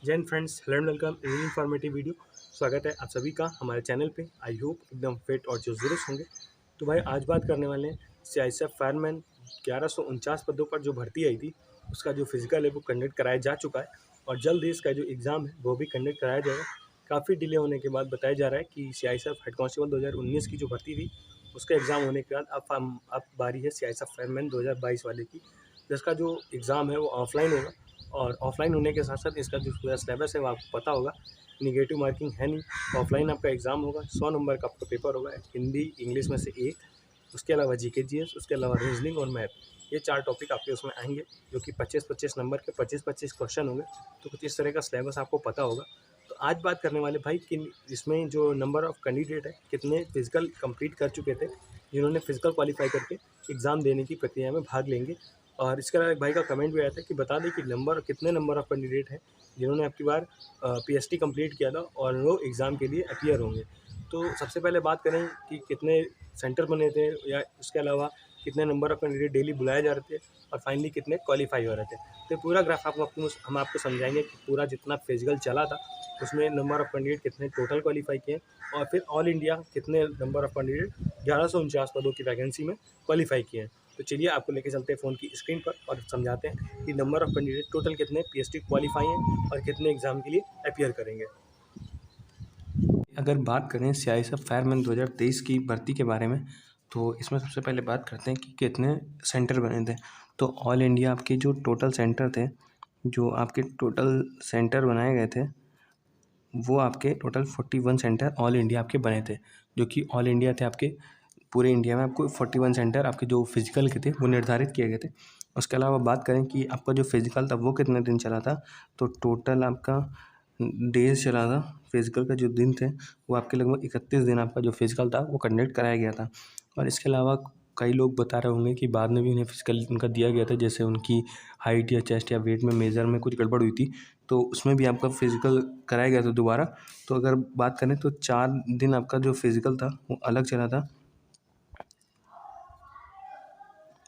जय Hind friends, hello and welcome in informative video. स्वागत है आप सभी का हमारे चैनल पे। आई होप एकदम फिट और जो दुरुस्त होंगे। तो भाई आज बात करने वाले हैं सीआईएसएफ फायरमैन 1149 पदों पर जो भर्ती आई थी उसका जो फिजिकल है वो कंडक्ट कराया जा चुका है और जल्द ही इसका जो एग्ज़ाम है वो भी कंडक्ट कराया जाएगा। काफ़ी डिले होने के बाद बताया जा रहा है कि सीआईएसएफ हेड कांस्टेबल 2019 की जो भर्ती थी उसका एग्ज़ाम होने के बाद अब बारी है सीआईएसएफ फायरमैन 2022 वाले की, जिसका जो एग्ज़ाम है वो ऑफलाइन होगा। और ऑफलाइन होने के साथ साथ इसका जो पूरा सिलेबस है वो आपको पता होगा। निगेटिव मार्किंग है नहीं, ऑफलाइन आपका एग्ज़ाम होगा, 100 नंबर का आपका पेपर होगा, हिंदी इंग्लिश में से एक, उसके अलावा जीके जीएस, उसके अलावा रीजनिंग और मैथ। ये 4 टॉपिक आपके उसमें आएंगे जो कि 25-25 नंबर के 25-25 क्वेश्चन होंगे। तो कुछ इस तरह का सिलेबस आपको पता होगा। तो आज बात करने वाले भाई कि इसमें जो नंबर ऑफ़ कैंडिडेट है, कितने फिजिकल कंप्लीट कर चुके थे, जिन्होंने फिजिकल क्वालिफाई करके एग्ज़ाम देने की प्रक्रिया में भाग लेंगे। और इसके अलावा एक भाई का कमेंट भी आया था कि बता दें कि कितने नंबर ऑफ़ कैंडिडेट हैं जिन्होंने अब की बार पीएचडी कंप्लीट किया था और वो एग्ज़ाम के लिए अपीयर होंगे। तो सबसे पहले बात करें कि कितने सेंटर बने थे या उसके अलावा कितने नंबर ऑफ़ कैंडिडेट डेली बुलाए जा रहे थे और फाइनली कितने क्वालिफ़ाई हो रहे थे। तो पूरा ग्राफ हम आपको समझाएँगे कि पूरा जितना फिजिकल चला था उसमें नंबर ऑफ़ कैंडिडेट कितने टोटल क्वालिफ़ाई किए और फिर ऑल इंडिया कितने नंबर ऑफ़ कैंडिडेट 1149 पदों की वैकेंसी में क्वालिफ़ाई किए हैं। तो चलिए आपको लेके चलते हैं फ़ोन की स्क्रीन पर और समझाते हैं कि नंबर ऑफ़ कैंडिडेट टोटल कितने पीएचडी क्वालिफ़ाई हैं और कितने एग्ज़ाम के लिए अपीयर करेंगे। अगर बात करें सीआईएसएफ फायरमैन 2023 की भर्ती के बारे में, तो इसमें सबसे पहले बात करते हैं कि कितने सेंटर बने थे। तो ऑल इंडिया आपके जो टोटल सेंटर थे, जो आपके टोटल सेंटर बनाए गए थे, वो आपके टोटल 41 सेंटर ऑल इंडिया आपके बने थे, जो कि ऑल इंडिया थे आपके पूरे इंडिया में। आपको 41 सेंटर आपके जो फिजिकल के थे वो निर्धारित किए गए थे। उसके अलावा बात करें कि आपका जो फिजिकल था वो कितने दिन चला था, तो टोटल आपका डेज चला था। फिजिकल का जो दिन थे वो आपके लगभग 31 दिन आपका जो फिजिकल था वो कंडक्ट कराया गया था। और इसके अलावा कई लोग बता रहे होंगे कि बाद में भी उन्हें फिजिकल उनका दिया गया था, जैसे उनकी हाइट या चेस्ट या वेट में मेजर में कुछ गड़बड़ हुई थी, तो उसमें भी आपका फिजिकल कराया गया था दोबारा। तो अगर बात करें तो 4 दिन आपका जो फिजिकल था वो अलग चला था।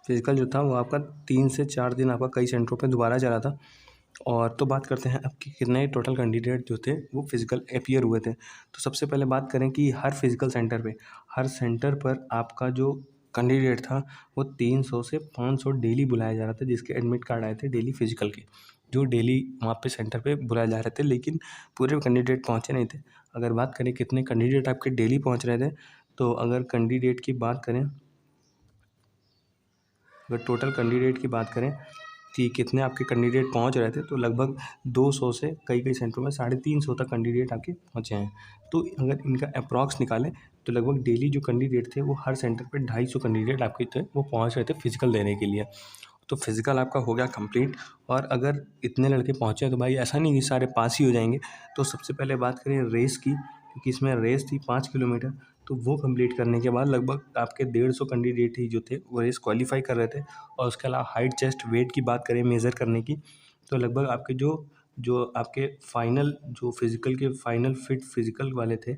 फिजिकल जो था वो आपका 3 से 4 दिन आपका कई सेंटरों पे दोबारा चला था। और तो बात करते हैं अब कि कितने टोटल कैंडिडेट जो थे वो फिजिकल अपीयर हुए थे। तो सबसे पहले बात करें कि हर सेंटर पर आपका जो कैंडिडेट था वो 300 से 500 डेली बुलाया जा रहा था, जिसके एडमिट कार्ड आए थे डेली फिजिकल के, जो डेली वहाँ पे सेंटर पे बुलाए जा रहे थे, लेकिन पूरे कैंडिडेट पहुँचे नहीं थे। अगर बात करें कितने कैंडिडेट आपके डेली पहुँच रहे थे, तो अगर कैंडिडेट की बात करें अगर टोटल कैंडिडेट की बात करें कि कितने आपके कैंडिडेट पहुंच रहे थे, तो लगभग 200 से कई सेंटरों में 350 तक कैंडिडेट आपके पहुंचे हैं। तो अगर इनका अप्रॉक्स निकालें तो लगभग डेली जो कैंडिडेट थे वो हर सेंटर पे 250 कैंडिडेट आपके थे वो पहुंच रहे थे फिजिकल देने के लिए। तो फिजिकल आपका हो गया कंप्लीट। और अगर इतने लड़के पहुंचे हैं तो भाई ऐसा नहीं कि सारे पास ही हो जाएंगे। तो सबसे पहले बात करें रेस की, क्योंकि इसमें रेस थी 5 किलोमीटर। तो वो कंप्लीट करने के बाद लगभग आपके 150 कैंडिडेट ही जो थे वो रेस क्वालिफाई कर रहे थे। और उसके अलावा हाइट चेस्ट वेट की बात करें मेज़र करने की, तो लगभग आपके जो जो आपके फाइनल जो फिजिकल के फाइनल फिट फिजिकल वाले थे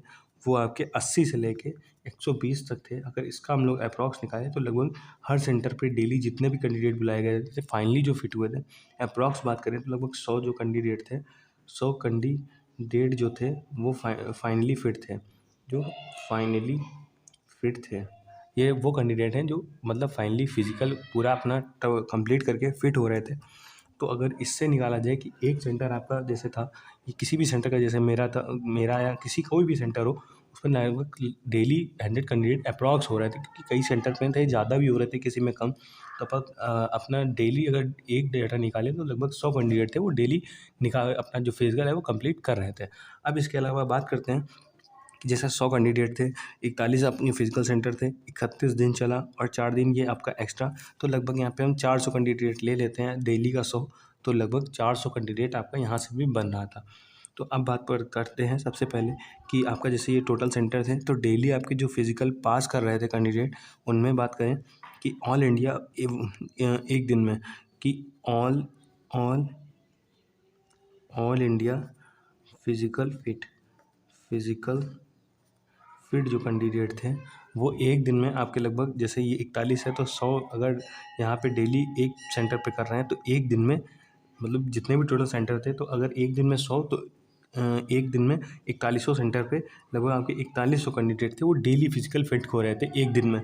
वो आपके 80 से लेके 120 तक थे। अगर इसका हम लोग अप्रॉक्स निकालें तो लगभग हर सेंटर पे डेली जितने भी कैंडिडेट बुलाए गए थे फाइनली जो फिट हुए थे, अप्रॉक्स बात करें तो लगभग 100 जो कैंडिडेट थे, 100 कैंडिडेट जो थे वो फाइनली फिट थे, जो फाइनली फिट थे। ये वो कैंडिडेट हैं जो मतलब फाइनली फिजिकल पूरा अपना कंप्लीट करके फिट हो रहे थे। तो अगर इससे निकाला जाए कि एक सेंटर आपका जैसे था, ये किसी भी सेंटर का, जैसे मेरा या किसी कोई भी सेंटर हो, उसमें लगभग डेली 100 कैंडिडेट अप्रॉक्स हो रहे थे, क्योंकि कई सेंटर में थे ज़्यादा भी हो रहे थे, किसी में कम। तो अपना डेली अगर एक डेटा निकालें तो लगभग 100 कैंडिडेट थे वो डेली अपना जो फिजिकल है वो कंप्लीट कर रहे थे। अब इसके अलावा बात करते हैं कि जैसे 100 कैंडिडेट थे, 41 अपनी फिजिकल सेंटर थे, 31 दिन चला और 4 दिन ये आपका एक्स्ट्रा, तो लगभग यहाँ पे हम 400 कैंडिडेट ले लेते हैं डेली का 100, तो लगभग 400 कैंडिडेट आपका यहाँ से भी बन रहा था। तो अब बात पर करते हैं सबसे पहले कि आपका जैसे ये टोटल सेंटर थे, तो डेली आपके जो फिजिकल पास कर रहे थे कैंडिडेट, उनमें बात करें कि ऑल इंडिया एक दिन में कि all all all India physical physical fit जो कैंडिडेट थे वो एक दिन में आपके लगभग, जैसे ये 41 है तो 100 अगर यहाँ पे डेली एक सेंटर पे कर रहे हैं तो एक दिन में मतलब जितने भी टोटल सेंटर थे, तो अगर एक दिन में 100 तो एक दिन में 4100 सेंटर पे लगभग आपके 4100 कैंडिडेट थे, वो डेली फिजिकल फिट हो रहे थे एक दिन में।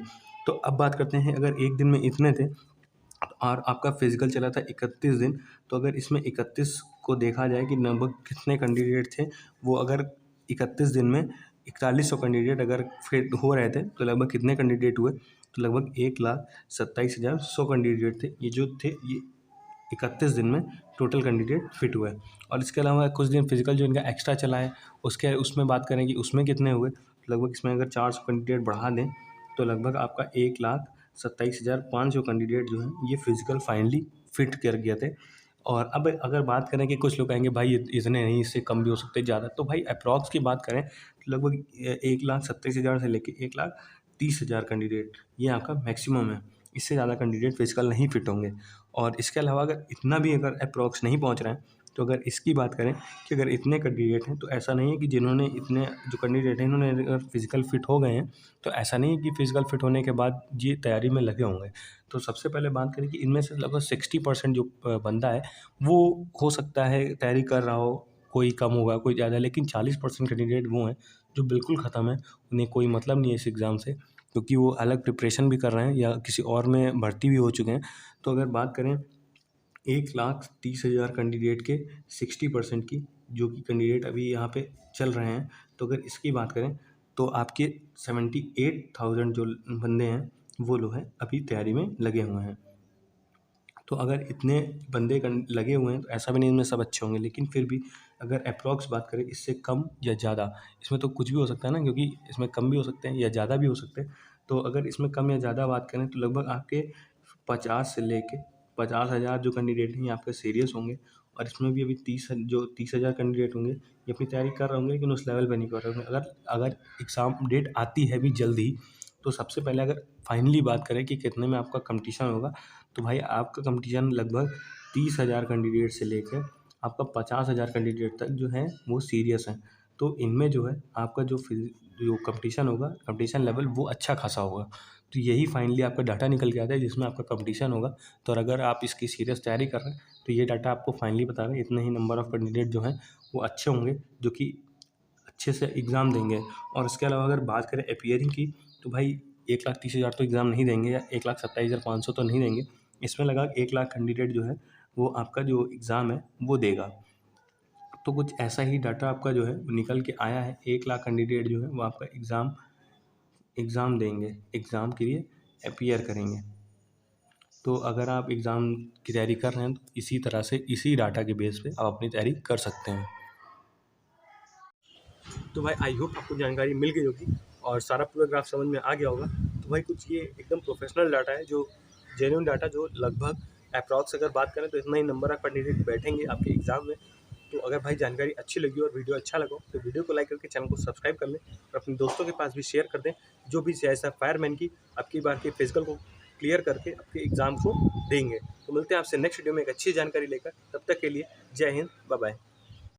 तो अब बात करते हैं, अगर एक दिन में इतने थे और आपका फिजिकल चला था 31 दिन, तो अगर इसमें 31 को देखा जाए कि लगभग कितने कैंडिडेट थे, वो अगर 31 दिन में 4100 कैंडिडेट अगर फिट हो रहे थे, तो लगभग कितने कैंडिडेट हुए, तो लगभग 1,27,100 कैंडिडेट थे। ये जो थे ये 31 दिन में टोटल कैंडिडेट फिट हुए। और इसके अलावा कुछ दिन फिजिकल जो इनका एक्स्ट्रा चला है, उसके उसमें बात करें कि उसमें कितने हुए, तो लगभग इसमें अगर 400 कैंडिडेट बढ़ा दें, तो लगभग आपका 1,27,500 कैंडिडेट जो हैं ये फिजिकल फाइनली फिट कर गए थे। और अब अगर बात करें कि कुछ लोग कहेंगे भाई इतने नहीं, इससे कम भी हो सकते ज़्यादा, तो भाई अप्रॉक्स की बात करें तो लगभग 1,27,000 से लेके 1,30,000 कैंडिडेट ये आपका मैक्सिमम है। इससे ज़्यादा कैंडिडेट फिजिकल नहीं फिट होंगे। और इसके अलावा अगर इतना भी अगर अप्रॉक्स नहीं पहुंच रहे हैं, तो अगर इसकी बात करें कि अगर इतने कैंडिडेट हैं, तो ऐसा नहीं है कि जिन्होंने इतने जो कैंडिडेट हैं इन्होंने अगर फिजिकल फिट हो गए हैं, तो ऐसा नहीं है कि फिजिकल फिट होने के बाद ये तैयारी में लगे होंगे। तो सबसे पहले बात करें कि इनमें से लगभग 60% जो बंदा है वो हो सकता है तैयारी कर रहा हो, कोई कम होगा कोई ज़्यादा, लेकिन 40% कैंडिडेट वो हैं जो बिल्कुल ख़त्म है, उन्हें कोई मतलब नहीं है इस एग्ज़ाम से, क्योंकि वो अलग प्रिपरेशन भी कर रहे हैं या किसी और में भर्ती भी हो चुके हैं। तो अगर बात करें 1,30,000 कैंडिडेट के 60% की, जो कि कैंडिडेट अभी यहाँ पे चल रहे हैं, तो अगर इसकी बात करें तो आपके 78,000 जो बंदे हैं वो लोग हैं अभी तैयारी में लगे हुए हैं। तो अगर इतने बंदे लगे हुए हैं, तो ऐसा भी नहीं इनमें सब अच्छे होंगे, लेकिन फिर भी अगर अप्रॉक्स बात करें इससे कम या ज़्यादा, इसमें तो कुछ भी हो सकता है ना, क्योंकि इसमें कम भी हो सकते हैं या ज़्यादा भी हो सकते हैं। तो अगर इसमें कम या ज़्यादा बात करें तो लगभग आपके 50 से लेके 50,000 जो कैंडिडेट हैं ये आपके सीरियस होंगे। और इसमें भी अभी 30,000 कैंडिडेट होंगे ये अपनी तैयारी कर रहे होंगे, लेकिन उस लेवल पे नहीं कर रहे होंगे। अगर अगर एग्ज़ाम डेट आती है भी जल्दी, तो सबसे पहले अगर फाइनली बात करें कि कितने में आपका कंपटीशन होगा, तो भाई आपका कंपटीशन लगभग 30,000 कैंडिडेट से लेकर आपका 50,000 कैंडिडेट तक जो है वो सीरियस हैं। तो इनमें जो है आपका जो कंपटीशन होगा, कंपटीशन लेवल वो अच्छा खासा होगा। तो यही फाइनली आपका डाटा निकल के आता है जिसमें आपका कंपटीशन होगा। तो अगर आप इसकी सीरियस तैयारी कर रहे हैं, तो ये डाटा आपको फाइनली बता रहे हैं इतने ही नंबर ऑफ़ कैंडिडेट जो हैं वो अच्छे होंगे, जो कि अच्छे से एग्ज़ाम देंगे। और इसके अलावा अगर बात करें अपीयरिंग की, तो भाई 1,30,000 तो एग्ज़ाम नहीं देंगे या 1,27,500 तो नहीं देंगे। इसमें लगा 1,00,000 कैंडिडेट जो है वो आपका जो एग्ज़ाम है वो देगा। तो कुछ ऐसा ही डाटा आपका जो है वो निकल के आया है। 1,00,000 कैंडिडेट जो है वो आपका एग्ज़ाम देंगे, एग्ज़ाम के लिए अपीयर करेंगे। तो अगर आप एग्ज़ाम की तैयारी कर रहे हैं, तो इसी तरह से इसी डाटा के बेस पे आप अपनी तैयारी कर सकते हैं। तो भाई आई होप आपको जानकारी मिल गई होगी और सारा पूरा ग्राफ समझ में आ गया होगा। तो भाई कुछ ये एकदम प्रोफेशनल डाटा है, जो जेन्युइन डाटा, जो लगभग अप्रॉक्स अगर बात करें तो इतना ही नंबर ऑफ कैंडिडेट बैठेंगे आपके एग्ज़ाम में। तो अगर भाई जानकारी अच्छी लगी और वीडियो अच्छा लगा तो वीडियो को लाइक करके चैनल को सब्सक्राइब कर लें और अपने दोस्तों के पास भी शेयर कर दें, जो भी ऐसा फायरमैन की आपकी बार के फिजिकल को क्लियर करके आपके एग्ज़ाम को देंगे। तो मिलते हैं आपसे नेक्स्ट वीडियो में एक अच्छी जानकारी लेकर। तब तक के लिए जय हिंद, बाय बाय।